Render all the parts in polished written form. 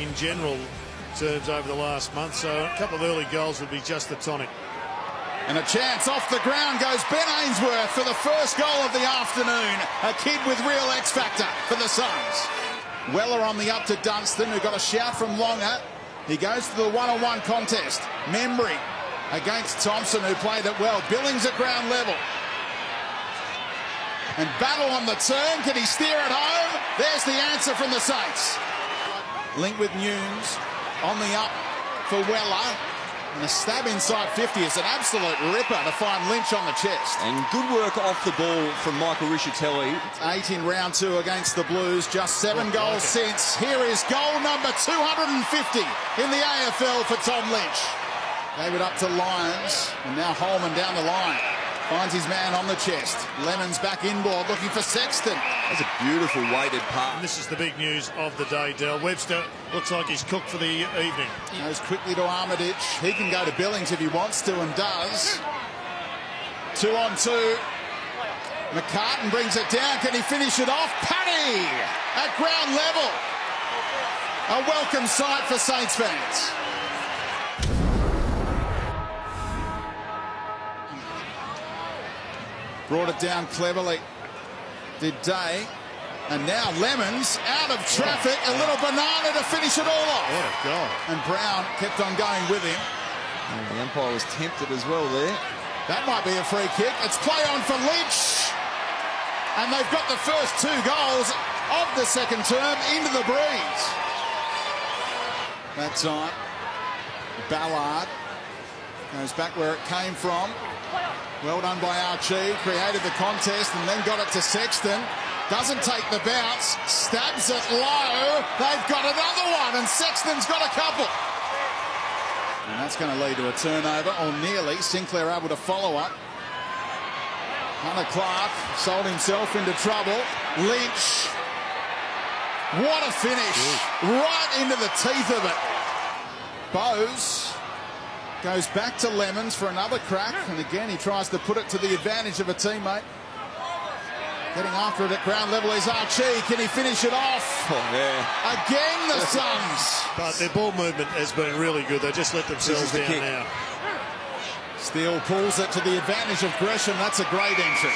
in general terms over the last month, so a couple of early goals would be just the tonic. And a chance off the ground goes Ben Ainsworth for the first goal of the afternoon. A kid with real X factor for the Suns. Weller on the up to Dunstan, who got a shout from Longer. He goes to the one-on-one contest. Membry against Thompson, who played it well. Billings at ground level. And Battle on the turn. Can he steer it home? There's the answer from the Saints. Link with Nunes on the up for Weller. And a stab inside 50 is an absolute ripper to find Lynch on the chest. And good work off the ball from Michael Riccitelli. 8 in round 2 against the Blues, just 7 goals since. Here is goal number 250 in the AFL for Tom Lynch. Gave it up to Lyons, and now Holman down the line. Finds his man on the chest. Lemons back inboard, looking for Sexton. That's a beautiful weighted pass. And this is the big news of the day, Del. Webster looks like he's cooked for the evening. Goes quickly to Armitage. He can go to Billings if he wants to, and does. 2 on 2. McCartan brings it down. Can he finish it off? Paddy at ground level. A welcome sight for Saints fans. Brought it down cleverly. Did Day. And now Lemons out of traffic. A little banana to finish it all off. What a goal. And Brown kept on going with him. And the umpire was tempted as well there. That might be a free kick. It's play on for Lynch. And they've got the first 2 goals of the second term into the breeze. That time, Ballard goes back where it came from. Well done by Archie. Created the contest and then got it to Sexton. Doesn't take the bounce. Stabs it low. They've got another one, and Sexton's got a couple. And that's going to lead to a turnover, or nearly. Sinclair able to follow up. Hunter Clark sold himself into trouble. Lynch. What a finish. Right into the teeth of it. Bowes goes back to Lemons for another crack. And again, he tries to put it to the advantage of a teammate. Getting after it at ground level is Archie. Can he finish it off? Oh, yeah. Again, the Suns. But their ball movement has been really good. They just let themselves down now. Steele pulls it to the advantage of Gresham. That's a great entry.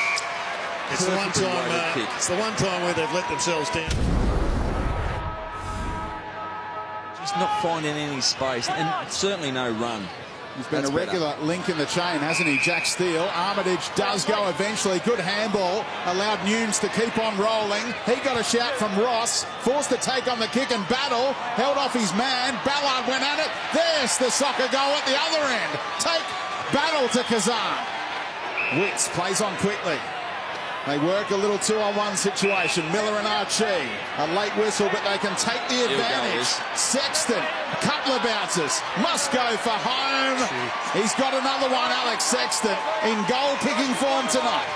It's the one time where they've let themselves down. Just not finding any space, and certainly no run. He's been a regular link in the chain, hasn't he? Jack Steele. Armitage does go eventually. Good handball. Allowed Nunes to keep on rolling. He got a shout from Ross. Forced to take on the kick and Battle. Held off his man. Ballard went at it. There's the soccer goal at the other end. Take Battle to Kazan. Witts plays on quickly. They work a little 2-on-1 situation. Miller and Archie. A late whistle, but they can take the advantage. Sexton, a couple of bounces. Must go for home. He's got another one, Alex Sexton, in goal-kicking form tonight.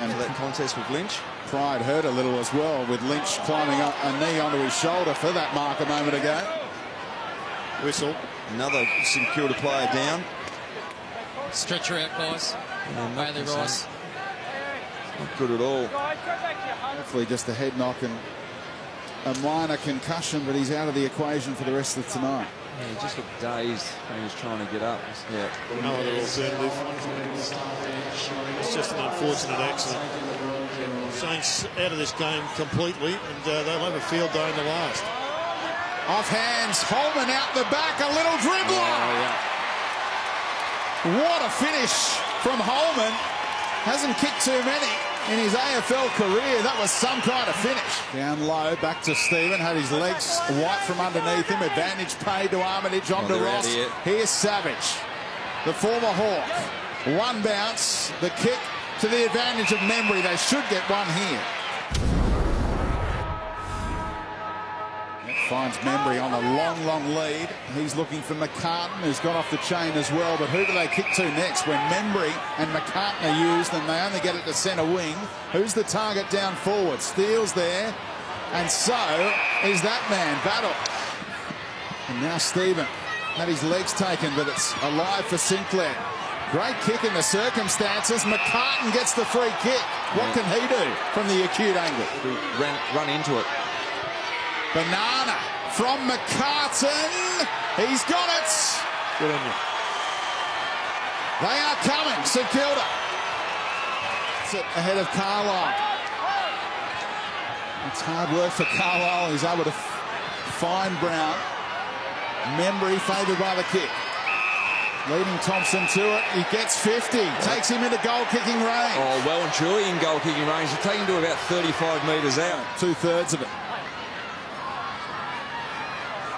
And that contest with Lynch. Pride hurt a little as well, with Lynch climbing up a knee onto his shoulder for that mark a moment ago. Whistle. Another St Kilda player down. Stretcher out, guys. Bailey Rice. Not good at all. Hopefully just a head knock and a minor concussion, but he's out of the equation for the rest of tonight. Yeah, he just looked dazed when he was trying to get up. Yeah. No other alternative. It's just an unfortunate accident. Saints out of this game completely, and they'll have a field day in the last. Off hands, Holman out the back, a little dribbler. What a finish from Holman. Hasn't kicked too many in his AFL career. That was some kind of finish. Down low, back to Stephen. Had his legs white from underneath him. Advantage paid to Armitage, on to Ross. Here's Savage, the former Hawk. One bounce, the kick to the advantage of Membry. They should get one here. Finds Membry on a long lead. He's looking for McCartan, who's gone off the chain as well. But who do they kick to next? When Membry and McCartan are used and they only get it to centre wing, who's the target down forward? Steele's there, and so is that man, Battle. And now Stephen had his legs taken, but it's alive for Sinclair. Great kick in the circumstances. McCartan gets the free kick. What can he do from the acute angle? Run into it. Banana from McCartan. He's got it. Good on you. They are coming, St Kilda. It's ahead of Carlisle. It's hard work for Carlisle. He's able to find Brown. Membry favoured by the kick. Leading Thompson to it. He gets 50. Takes him into goal-kicking range. Oh, well and truly in goal-kicking range. He's taken to about 35 metres out. 2/3 of it.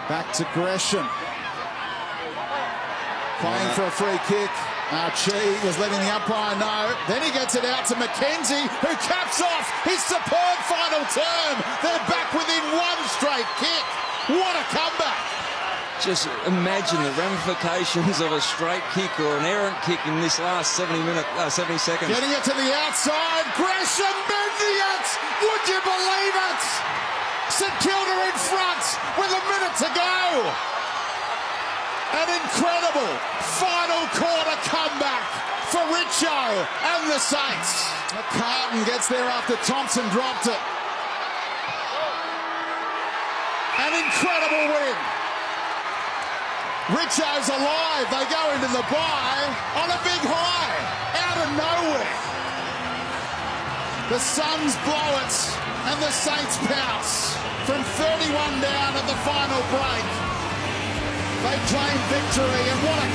Back to Gresham. Playing for a free kick. Archie was letting the umpire know. Then he gets it out to McKenzie, who caps off his superb final term. They're back within one straight kick. What a comeback. Just imagine the ramifications of a straight kick or an errant kick in this last 70 seconds. Getting it to the outside. Gresham bending it. Would you believe it? St Kilda in front with a minute to go. An incredible final quarter comeback for Richo and the Saints. McCartan gets there after Thompson dropped it. An incredible win. Richo's alive. They go into the bye on a big high out of nowhere. The Suns blow it and the Saints pounce from 31 down at the final break. They claim victory, and what a